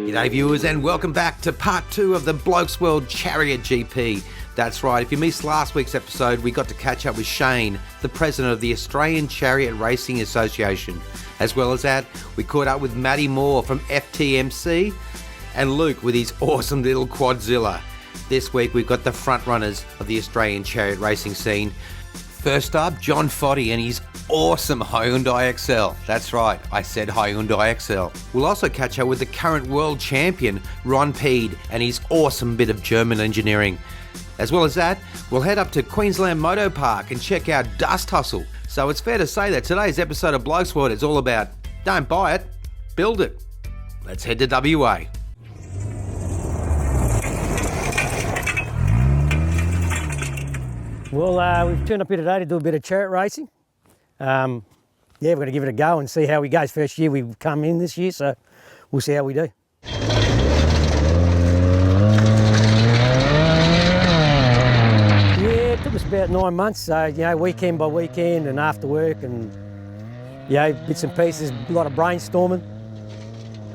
G'day viewers, and welcome back to part 2 of the Blokesworld Chariot GP. That's right, if you missed last week's episode, we got to catch up with Shane, the president of the Australian Chariot Racing Association. As well as that, we caught up with Matty Moore from FTMC and Luke with his awesome little Quadzilla. This week we've got the front runners of the Australian chariot racing scene. First up, John FOTI and his awesome Hyundai XL. That's right, I said Hyundai XL. We'll also catch up with the current world champion, Ron Peed, and his awesome bit of German engineering. As well as that, we'll head up to Queensland Moto Park and check out Dust Hustle. So it's fair to say that today's episode of Blokesworld is all about don't buy it, build it. Let's head to WA. Well, we've turned up here today to do a bit of chariot racing. Yeah, we're going to give it a go and see how we go. It's first year we've come in this year, so we'll see how we do. Yeah, it took us about 9 months, so, you know, weekend by weekend and after work and, you know, bits and pieces, a lot of brainstorming,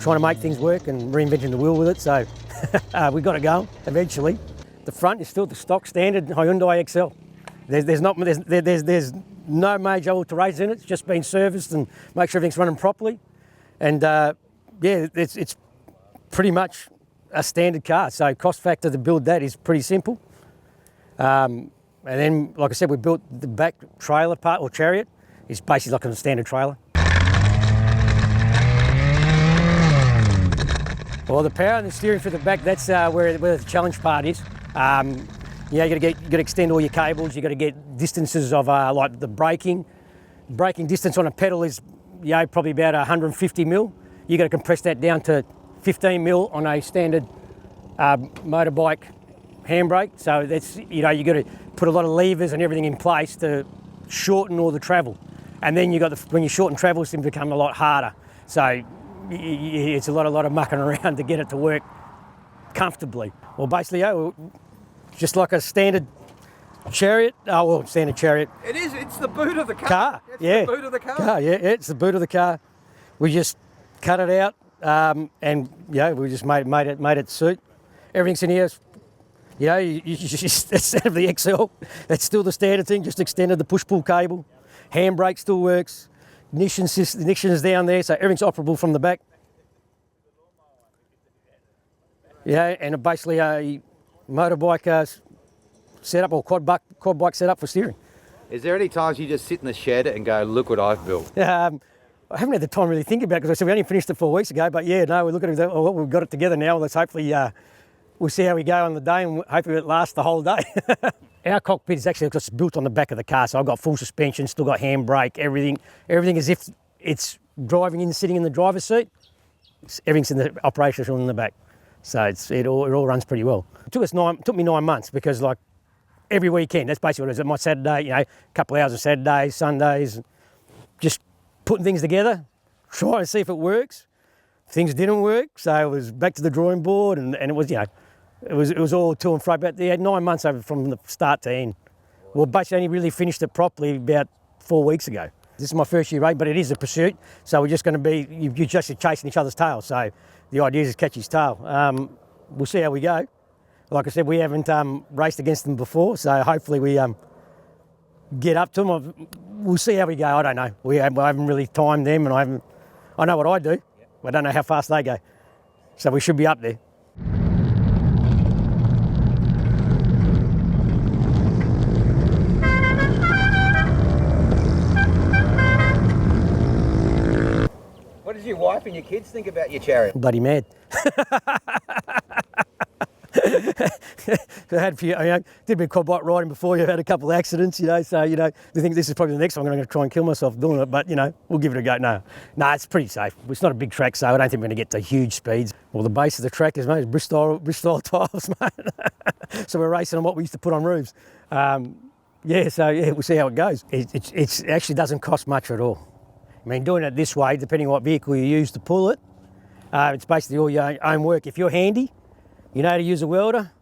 trying to make things work and reinventing the wheel with it, so we got it going eventually. The front is still the stock standard Hyundai XL. There's no major alterations in it. It's just been serviced and make sure everything's running properly. And yeah, it's pretty much a standard car. So cost factor to build that is pretty simple. And then, like I said, we built the back trailer part or chariot. It's basically like a standard trailer. Well, the power and the steering for the back, that's where the challenge part is. You know, you got to extend all your cables. You got to get distances of like the braking distance on a pedal is, you know, probably about 150 mil. You got to compress that down to 15 mil on a standard motorbike handbrake. So that's, you know, you got to put a lot of levers and everything in place to shorten all the travel. And then you got when you shorten travel, it's going to become a lot harder. So it's a lot of mucking around to get it to work comfortably. Well, basically, yeah, just like a standard chariot. Oh, well, standard chariot. It is, it's the boot of the car. It's yeah. the boot of the car. Yeah, it's the boot of the car. We just cut it out and, yeah, we just made it suit. Everything's in here. You know, you just, instead of the XL, that's still the standard thing, just extended the push-pull cable. Handbrake still works. Ignition is down there, so everything's operable from the back. Yeah, and basically a motorbike setup or quad bike setup for steering. Is there any times you just sit in the shed and go, look what I've built? I haven't had the time to really think about it because I said we only finished it 4 weeks ago, but yeah, no, we look at it and go, oh, well, we've got it together now. Let's hopefully, we'll see how we go on the day and hopefully it lasts the whole day. Our cockpit is actually just built on the back of the car, so I've got full suspension, still got handbrake, everything as if it's driving in, sitting in the driver's seat. Everything's in the operational in the back. So it all runs pretty well. It took me 9 months because, like, every weekend, that's basically what it is. My Saturday, you know, a couple of hours of Saturdays, Sundays, just putting things together, trying to see if it works. Things didn't work, so it was back to the drawing board, and it was, you know, it was all to and fro. But they had 9 months over from the start to end. Well, basically only really finished it properly about 4 weeks ago. This is my first year race, but it is a pursuit, so we're just going to be, you're just chasing each other's tail. So the idea is to catch his tail. We'll see how we go. Like I said, we haven't raced against them before, so hopefully we get up to them. We'll see how we go. I don't know. I haven't really timed them, and I know what I do. I don't know how fast they go. So we should be up there. What does your wife and your kids think about your chariot? Bloody mad. I had a few, you know, did a bit of quad bike riding before. You had a couple of accidents, you know, so, you know, they think this is probably the next one. I'm going to try and kill myself doing it, but, you know, we'll give it a go. No, it's pretty safe. It's not a big track, so I don't think we're going to get to huge speeds. Well, the base of the track is, mate, is Bristol tiles, mate. So we're racing on what we used to put on roofs. Yeah, so yeah, we'll see how it goes. It actually doesn't cost much at all. I mean, doing it this way, depending on what vehicle you use to pull it, it's basically all your own work. If you're handy, you know how to use a welder,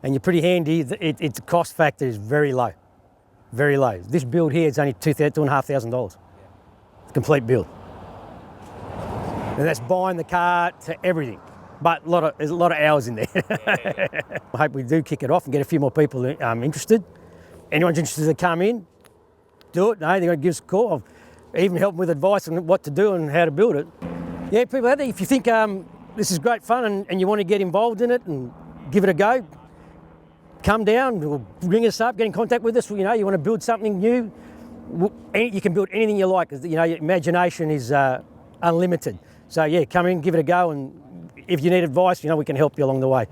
and you're pretty handy, the cost factor is very low, very low. This build here is only $2,500, complete build. And that's buying the car to everything. but there's a lot of hours in there. I hope we do kick it off and get a few more people interested. Anyone's interested to come in, do it. No, they're going to give us a call. I'll even help them with advice on what to do and how to build it. Yeah, people out there, if you think this is great fun and you want to get involved in it and give it a go, come down or ring us up, get in contact with us. You know, you want to build something new, you can build anything you like. You know, your imagination is unlimited. So yeah, come in, give it a go, and if you need advice, you know, we can help you along the way.